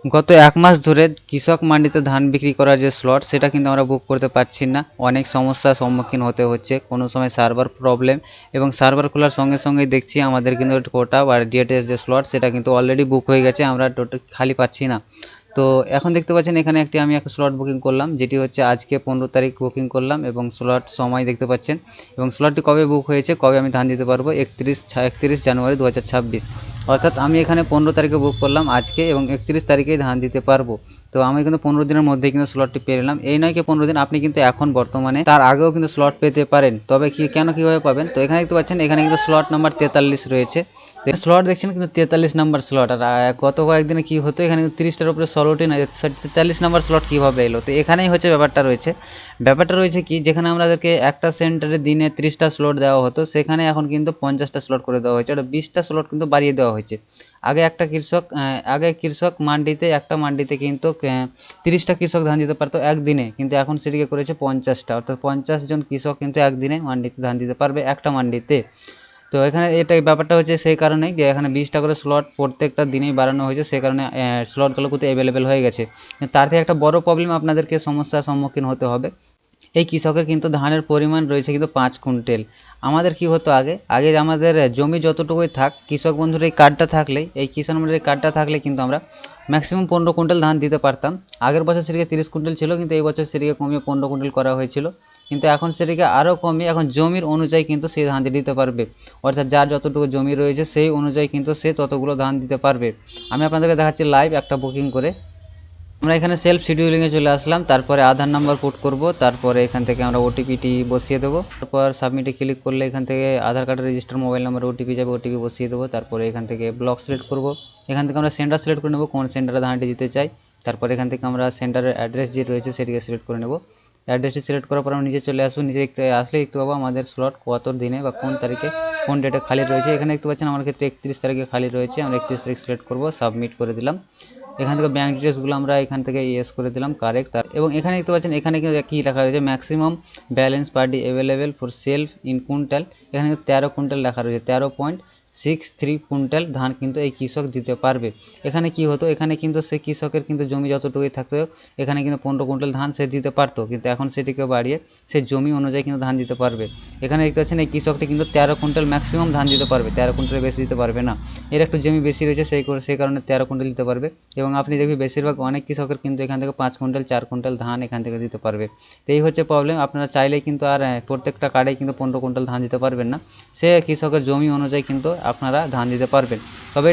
গত 1 মাস ধরে কৃষক মান্ডিতে ধান বিক্রি করার যে স্লট সেটা কিন্তু আমরা বুক করতে পারছি না। অনেক সমস্যার সম্মুখীন হতে হচ্ছে, কোনো সময় সার্ভার প্রবলেম, এবং সার্ভার খোলার সঙ্গে সঙ্গেই দেখছি আমাদের কিন্তু কোটা বা ডেটের যে স্লট সেটা কিন্তু অলরেডি বুক হয়ে গেছে, আমরা টোটাল খালি পাচ্ছি না। তো এখন দেখতে পাচ্ছেন এখানে আমি একটা স্লট বুকিং করলাম, যেটি হচ্ছে আজকে 15 তারিখ বুকিং করলাম, এবং স্লট সময় দেখতে পাচ্ছেন, এবং স্লটটি কবে বুক হয়েছে, কবে আমি ধান দিতে পারবো, 31 জানুয়ারি 2026। অর্থাৎ আমি এখানে 15 তারিখে বুক করলাম আজকে, এবং 31 তারিখেই ধান দিতে পারবো। তো আমি কিন্তু 15 দিনের মধ্যেই কিন্তু স্লটটি পেয়ে নিলাম। এই নয় কি 15 দিন, আপনি কিন্তু এখন বর্তমানে তার আগেও কিন্তু স্লট পেতে পারেন। তবে কীভাবে পাবেন, তো এখানে দেখতে পাচ্ছেন এখানে কিন্তু স্লট নাম্বার 43 রয়েছে। স্লট দেখছেন কিন্তু 43 নাম্বার স্লট। আর গত কয়েকদিনে কী হতো, এখানে 30টার উপরে স্লটই না, 43 নাম্বার স্লট কীভাবে এলো। তো এখানেই হচ্ছে ব্যাপারটা রয়েছে কি, যেখানে আমাদেরকে একটা সেন্টারে দিনে 30টা স্লট দেওয়া হতো, সেখানে এখন কিন্তু 50টা স্লট করে দেওয়া হয়েছে, ওটা 20টা স্লট কিন্তু বাড়িয়ে দেওয়া হয়েছে। আগে কৃষক মান্ডিতে একটা মান্ডিতে কিন্তু 30টা কৃষক ধান দিতে পারতো একদিনে, কিন্তু এখন সেটিকে করেছে 50টা, অর্থাৎ 50 জন কৃষক কিন্তু একদিনে মান্ডিতে ধান দিতে পারবে একটা মান্ডিতে। তো এখানে ব্যাপারটা হচ্ছে সেই কারণেই যে এখানে 20টা করে স্লট প্রত্যেকটা দিনেই বাড়ানো হয়েছে, সে কারণে স্লটগুলো কিন্তু অ্যাভেলেবেল হয়ে গেছে। তার থেকে একটা বড় প্রবলেম আপনাদেরকে সমস্যার সম্মুখীন হতে হবে। এই কৃষকের কিন্তু ধানের পরিমাণ রয়েছে কিন্তু 5 কুইন্টাল। আমাদের কি হতো, আগে আমাদের জমি যতটুকুই থাক, কৃষক বন্ধুর এই কার্ডটা থাকলে, এই কিষাণ মান্ডির কার্ডটা থাকলে কিন্তু আমরা ম্যাক্সিমাম 15 কুইন্টাল ধান দিতে পারতাম। আগের বছর সেটিকে 30 কুইন্টাল ছিল, কিন্তু এই বছর সেটিকে কমিয়ে 15 কুইন্টাল করা হয়েছিল। কিন্তু এখন সেটিকে আরও কমিয়ে এখন জমির অনুযায়ী কিন্তু সে ধানটি দিতে পারবে, অর্থাৎ যার যতটুকু জমি রয়েছে সেই অনুযায়ী কিন্তু সে ততগুলো ধান দিতে পারবে। আমি আপনাদেরকে দেখাচ্ছি লাইভ একটা বুকিং করে। আমরা এখানে সেলফ শিডিউলিংয়ে চলে আসলাম, তারপরে আধার নাম্বার পুট করব, তারপরে এখান থেকে আমরা ওটিপিটি বসিয়ে দেবো, তারপর সাবমিটে ক্লিক করলে এখান থেকে আধার কার্ডের রেজিস্টার মোবাইল নাম্বার ওটিপি যাবে, ওটিপি বসিয়ে দেবো। তারপরে এখান থেকে ব্লক সিলেক্ট করব, এখান থেকে আমরা সেন্টার সিলেক্ট করে নেব, কোন সেন্টারে ধানটি দিতে চাই। তারপর এখান থেকে আমরা সেন্টারের অ্যাড্রেস যে রয়েছে সেটিকে সিলেক্ট করে নেব। অ্যাড্রেসটি সিলেক্ট করার পর আমরা নিচে চলে আসবো, নিচে আসলে দেখতে পাবো আমাদের স্লট কত দিনে বা কোন তারিখে কোন ডেটে খালি রয়েছে। এখানে দেখতে পাচ্ছেন আমার ক্ষেত্রে 31 তারিখে খালি রয়েছে, আমরা 31 তারিখ সিলেক্ট করব, সাবমিট করে দিলাম। এখান থেকে ব্যাঙ্ক ডিটেলসগুলো আমরা এখান থেকে ইয়েস করে দিলাম কারেক্ট। এবং এখানে দেখতে পাচ্ছেন এখানে কিন্তু কী লেখা রয়েছে, maximum balance per day available for self in quintal. এখানে কিন্তু 13 কুইন্টাল লেখা রয়েছে, 13.63 কুইন্টাল ধান কিন্তু এই কৃষক দিতে পারবে। এখানে কি হতো, এখানে কিন্তু সে কৃষকের কিন্তু জমি যতটুকুই থাকতো, এখানে কিন্তু 15 কুইন্টাল ধান সে দিতে পারতো, কিন্তু এখন সেটিকে বাড়িয়ে সে জমি অনুযায়ী কিন্তু ধান দিতে পারবে। এখানে দেখতে পাচ্ছেন এই কৃষকটি কিন্তু 13 কুইন্টাল ম্যাক্সিমাম ধান দিতে পারবে, 13 কুইন্টালের বেশি দিতে পারবে না। এর একটু জমি বেশি রয়েছে, সেই কারণে 13 কুইন্টাল দিতে পারবে। এবং আপনি দেখবেন বেশিরভাগ অনেক কৃষকের কিন্তু এখান থেকে 5 কুইন্টাল 4 কুইন্টাল ধান এখান থেকে দিতে পারবে। তো এই হচ্ছে প্রবলেম, আপনারা চাইলেই কিন্তু আর প্রত্যেকটা কার্ডে কিন্তু 15 কুইন্টাল ধান দিতে পারবেন না, সে কৃষকের জমি অনুযায়ী কিন্তু আপনারা ধান দিতে পারবেন। তবে